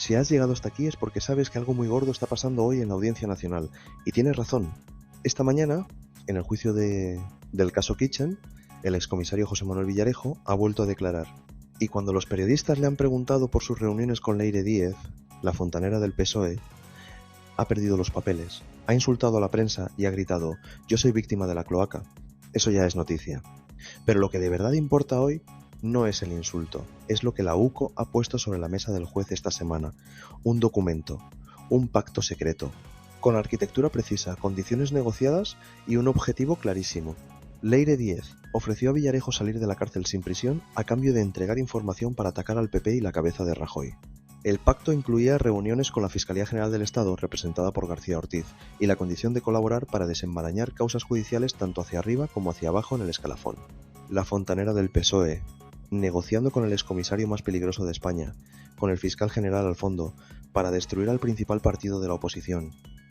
Si has llegado hasta aquí es porque sabes que algo muy gordo está pasando hoy en la Audiencia Nacional. Y tienes razón. Esta mañana, en el juicio del caso Kitchen, el excomisario José Manuel Villarejo ha vuelto a declarar. Y cuando los periodistas le han preguntado por sus reuniones con Leire Díez, la fontanera del PSOE, ha perdido los papeles, ha insultado a la prensa y ha gritado: «Yo soy víctima de la cloaca». Eso ya es noticia. Pero lo que de verdad importa hoy no es el insulto, es lo que la UCO ha puesto sobre la mesa del juez esta semana. Un documento, un pacto secreto, con arquitectura precisa, condiciones negociadas y un objetivo clarísimo. Leire Díez ofreció a Villarejo salir de la cárcel sin prisión a cambio de entregar información para atacar al PP y la cabeza de Rajoy. El pacto incluía reuniones con la Fiscalía General del Estado, representada por García Ortiz, y la condición de colaborar para desenmarañar causas judiciales tanto hacia arriba como hacia abajo en el escalafón. La fontanera del PSOE, negociando con el excomisario más peligroso de España, con el fiscal general al fondo, para destruir al principal partido de la oposición.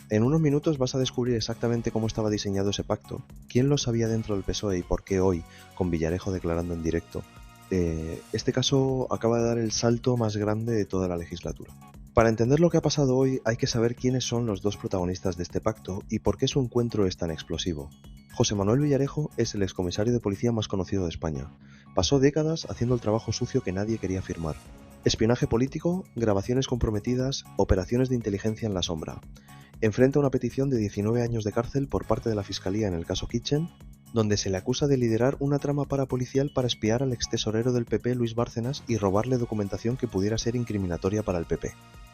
En unos minutos vas a descubrir exactamente cómo estaba diseñado ese pacto, quién lo sabía dentro del PSOE y por qué hoy, con Villarejo declarando en directo. Este caso acaba de dar el salto más grande de toda la legislatura. Para entender lo que ha pasado hoy hay que saber quiénes son los dos protagonistas de este pacto y por qué su encuentro es tan explosivo. José Manuel Villarejo es el excomisario de policía más conocido de España. Pasó décadas haciendo el trabajo sucio que nadie quería firmar. Espionaje político, grabaciones comprometidas, operaciones de inteligencia en la sombra. Enfrenta una petición de 19 años de cárcel por parte de la Fiscalía en el caso Kitchen, donde se le acusa de liderar una trama parapolicial para espiar al extesorero del PP Luis Bárcenas y robarle documentación que pudiera ser incriminatoria para el PP.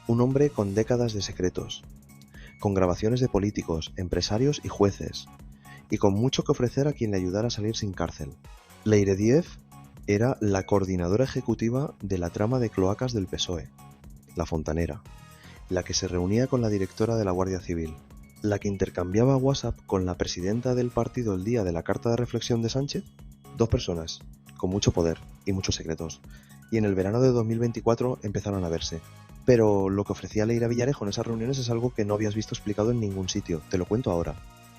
Un hombre con décadas de secretos, con grabaciones de políticos, empresarios y jueces, y con mucho que ofrecer a quien le ayudara a salir sin cárcel. Leire Díez era la coordinadora ejecutiva de la trama de cloacas del PSOE, la fontanera, la que se reunía con la directora de la Guardia Civil, la que intercambiaba WhatsApp con la presidenta del partido el día de la carta de reflexión de Sánchez. Dos personas, con mucho poder y muchos secretos, y en el verano de 2024 empezaron a verse. Pero lo que ofrecía Leire Villarejo en esas reuniones es algo que no habías visto explicado en ningún sitio, te lo cuento ahora.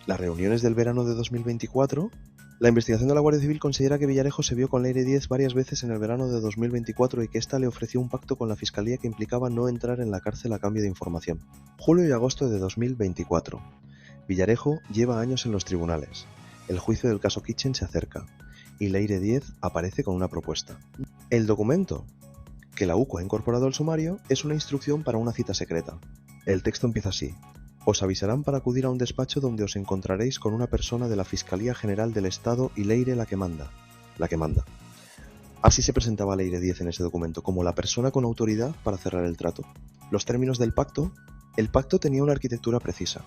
Las reuniones del verano de 2024, la investigación de la Guardia Civil considera que Villarejo se vio con Leire Díez varias veces en el verano de 2024 y que ésta le ofreció un pacto con la Fiscalía que implicaba no entrar en la cárcel a cambio de información. Julio y agosto de 2024. Villarejo lleva años en los tribunales. El juicio del caso Kitchen se acerca y Leire Díez aparece con una propuesta. El documento que la UCO ha incorporado al sumario es una instrucción para una cita secreta. El texto empieza así: os avisarán para acudir a un despacho donde os encontraréis con una persona de la Fiscalía General del Estado y Leire la que manda. La que manda. Así se presentaba Leire Díez en ese documento, como la persona con autoridad para cerrar el trato. Los términos del pacto. El pacto tenía una arquitectura precisa.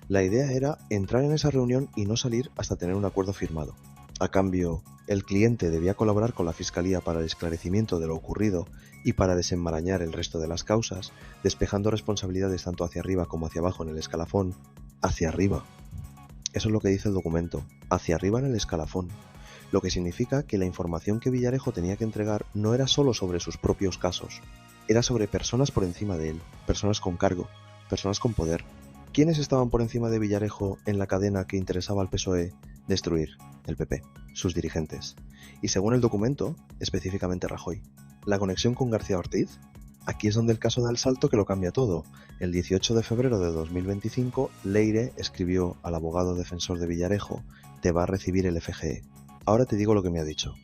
La idea era entrar en esa reunión y no salir hasta tener un acuerdo firmado. A cambio, el cliente debía colaborar con la Fiscalía para el esclarecimiento de lo ocurrido y para desenmarañar el resto de las causas, despejando responsabilidades tanto hacia arriba como hacia abajo en el escalafón. Hacia arriba. Eso es lo que dice el documento. Hacia arriba en el escalafón. Lo que significa que la información que Villarejo tenía que entregar no era solo sobre sus propios casos. Era sobre personas por encima de él, personas con cargo, personas con poder. ¿Quiénes estaban por encima de Villarejo en la cadena que interesaba al PSOE destruir? El PP, sus dirigentes. Y según el documento, específicamente Rajoy. ¿La conexión con García Ortiz? Aquí es donde el caso da el salto que lo cambia todo. El 18 de febrero de 2025, Leire escribió al abogado defensor de Villarejo: te va a recibir el FGE. Ahora te digo lo que me ha dicho.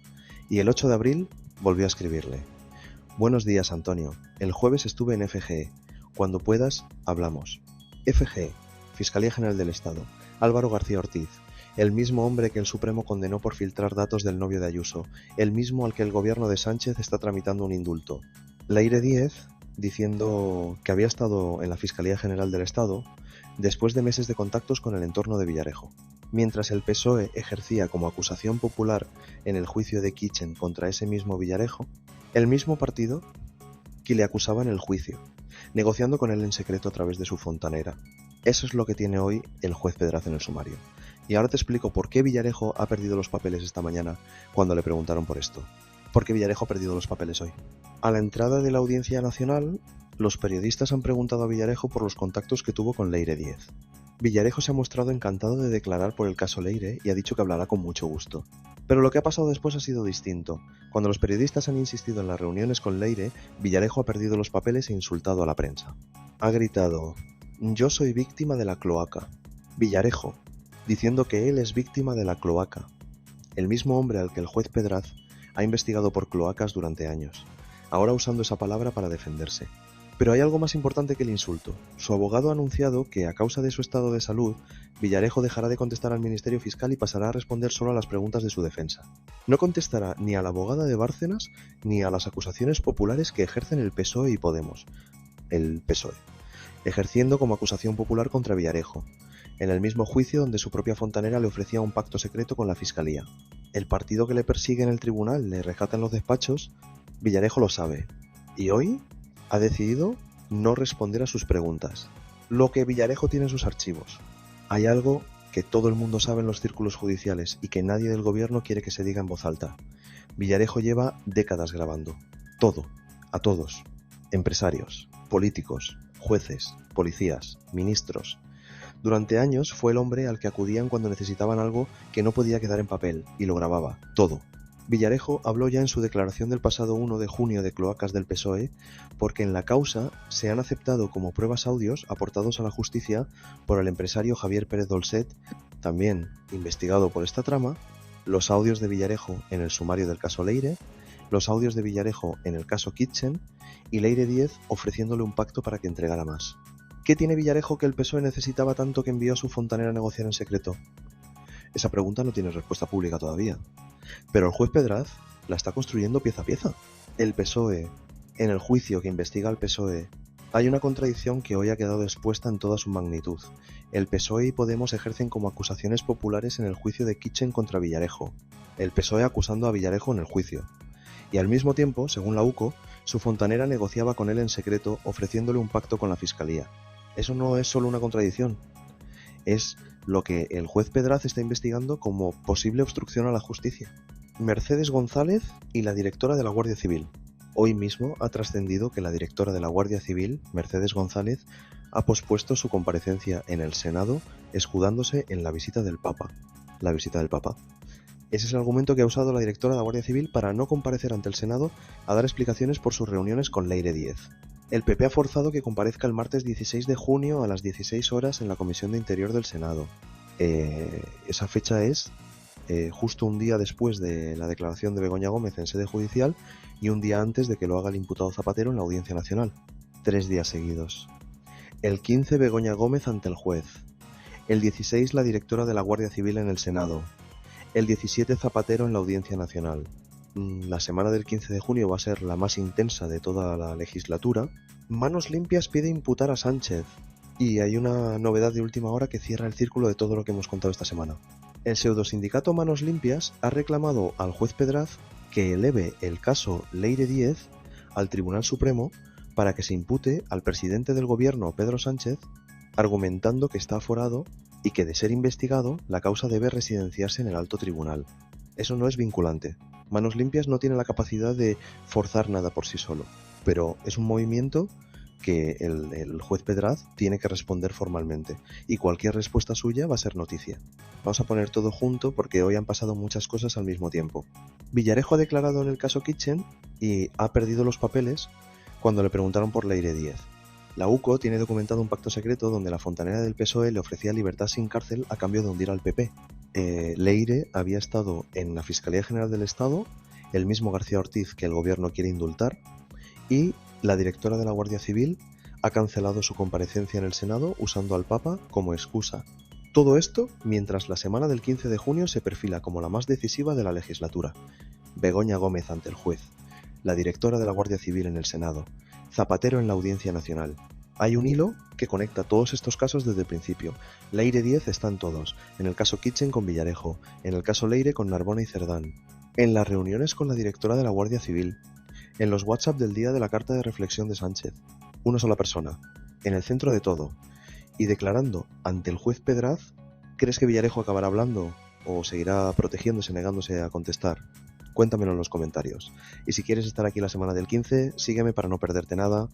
Y el 8 de abril volvió a escribirle: buenos días, Antonio. El jueves estuve en FGE. Cuando puedas, hablamos. FGE, Fiscalía General del Estado, Álvaro García Ortiz, el mismo hombre que el Supremo condenó por filtrar datos del novio de Ayuso, el mismo al que el gobierno de Sánchez está tramitando un indulto. Leire Díez, diciendo que había estado en la Fiscalía General del Estado después de meses de contactos con el entorno de Villarejo. Mientras el PSOE ejercía como acusación popular en el juicio de Kitchen contra ese mismo Villarejo, el mismo partido que le acusaba en el juicio, negociando con él en secreto a través de su fontanera. Eso es lo que tiene hoy el juez Pedraza en el sumario. Y ahora te explico por qué Villarejo ha perdido los papeles esta mañana cuando le preguntaron por esto. ¿Por qué Villarejo ha perdido los papeles hoy? A la entrada de la Audiencia Nacional, los periodistas han preguntado a Villarejo por los contactos que tuvo con Leire Díez. Villarejo se ha mostrado encantado de declarar por el caso Leire y ha dicho que hablará con mucho gusto. Pero lo que ha pasado después ha sido distinto. Cuando los periodistas han insistido en las reuniones con Leire, Villarejo ha perdido los papeles e insultado a la prensa. Ha gritado: "Yo soy víctima de la cloaca". Villarejo, diciendo que él es víctima de la cloaca, el mismo hombre al que el juez Pedraz ha investigado por cloacas durante años, ahora usando esa palabra para defenderse. Pero hay algo más importante que el insulto. Su abogado ha anunciado que, a causa de su estado de salud, Villarejo dejará de contestar al Ministerio Fiscal y pasará a responder solo a las preguntas de su defensa. No contestará ni a la abogada de Bárcenas ni a las acusaciones populares que ejercen el PSOE y Podemos, el PSOE, ejerciendo como acusación popular contra Villarejo, en el mismo juicio donde su propia fontanera le ofrecía un pacto secreto con la Fiscalía. El partido que le persigue en el tribunal le rescata en los despachos. Villarejo lo sabe, y hoy ha decidido no responder a sus preguntas. Lo que Villarejo tiene en sus archivos. Hay algo que todo el mundo sabe en los círculos judiciales y que nadie del gobierno quiere que se diga en voz alta. Villarejo lleva décadas grabando. Todo. A todos. Empresarios, políticos, jueces, policías, ministros. Durante años fue el hombre al que acudían cuando necesitaban algo que no podía quedar en papel, y lo grababa, todo. Villarejo habló ya en su declaración del pasado 1 de junio de Cloacas del PSOE, porque en la causa se han aceptado como pruebas audios aportados a la justicia por el empresario Javier Pérez Dolcet, también investigado por esta trama, los audios de Villarejo en el sumario del caso Leire, los audios de Villarejo en el caso Kitchen y Leire Díez ofreciéndole un pacto para que entregara más. ¿Qué tiene Villarejo que el PSOE necesitaba tanto que envió a su fontanera a negociar en secreto? Esa pregunta no tiene respuesta pública todavía. Pero el juez Pedraz la está construyendo pieza a pieza. El PSOE, en el juicio que investiga al PSOE, hay una contradicción que hoy ha quedado expuesta en toda su magnitud. El PSOE y Podemos ejercen como acusaciones populares en el juicio de Kitchen contra Villarejo. El PSOE acusando a Villarejo en el juicio. Y al mismo tiempo, según la UCO, su fontanera negociaba con él en secreto ofreciéndole un pacto con la Fiscalía. Eso no es solo una contradicción. Es lo que el juez Pedraz está investigando como posible obstrucción a la justicia. Mercedes González y la directora de la Guardia Civil. Hoy mismo ha trascendido que la directora de la Guardia Civil, Mercedes González, ha pospuesto su comparecencia en el Senado escudándose en la visita del Papa. La visita del Papa. Ese es el argumento que ha usado la directora de la Guardia Civil para no comparecer ante el Senado a dar explicaciones por sus reuniones con Leire Díez. El PP ha forzado que comparezca el martes 16 de junio a las 16 horas en la Comisión de Interior del Senado. Esa fecha es justo un día después de la declaración de Begoña Gómez en sede judicial y un día antes de que lo haga el imputado Zapatero en la Audiencia Nacional. 3 días seguidos. El 15 Begoña Gómez ante el juez. El 16 la directora de la Guardia Civil en el Senado. El 17 Zapatero en la Audiencia Nacional. La semana del 15 de junio va a ser la más intensa de toda la legislatura. Manos Limpias pide imputar a Sánchez. Y hay una novedad de última hora que cierra el círculo de todo lo que hemos contado esta semana. El pseudosindicato Manos Limpias ha reclamado al juez Pedraz que eleve el caso Leire Díez al Tribunal Supremo para que se impute al presidente del gobierno, Pedro Sánchez, argumentando que está aforado y que, de ser investigado, la causa debe residenciarse en el alto tribunal. Eso no es vinculante. Manos Limpias no tiene la capacidad de forzar nada por sí solo, pero es un movimiento que el juez Pedraz tiene que responder formalmente, y cualquier respuesta suya va a ser noticia. Vamos a poner todo junto porque hoy han pasado muchas cosas al mismo tiempo. Villarejo ha declarado en el caso Kitchen y ha perdido los papeles cuando le preguntaron por Leire Díez. La UCO tiene documentado un pacto secreto donde la fontanera del PSOE le ofrecía libertad sin cárcel a cambio de hundir al PP. Leire había estado en la Fiscalía General del Estado, el mismo García Ortiz que el gobierno quiere indultar, y la directora de la Guardia Civil ha cancelado su comparecencia en el Senado usando al Papa como excusa. Todo esto mientras la semana del 15 de junio se perfila como la más decisiva de la legislatura. Begoña Gómez ante el juez, la directora de la Guardia Civil en el Senado, Zapatero en la Audiencia Nacional. Hay un hilo que conecta todos estos casos desde el principio. Leire Díez está en todos, en el caso Kitchen con Villarejo, en el caso Leire con Narbona y Cerdán, en las reuniones con la directora de la Guardia Civil, en los WhatsApp del día de la carta de reflexión de Sánchez. Una sola persona, en el centro de todo, y declarando ante el juez Pedraz. ¿Crees que Villarejo acabará hablando o seguirá protegiéndose, negándose a contestar? Cuéntamelo en los comentarios. Y si quieres estar aquí la semana del 15, sígueme para no perderte nada.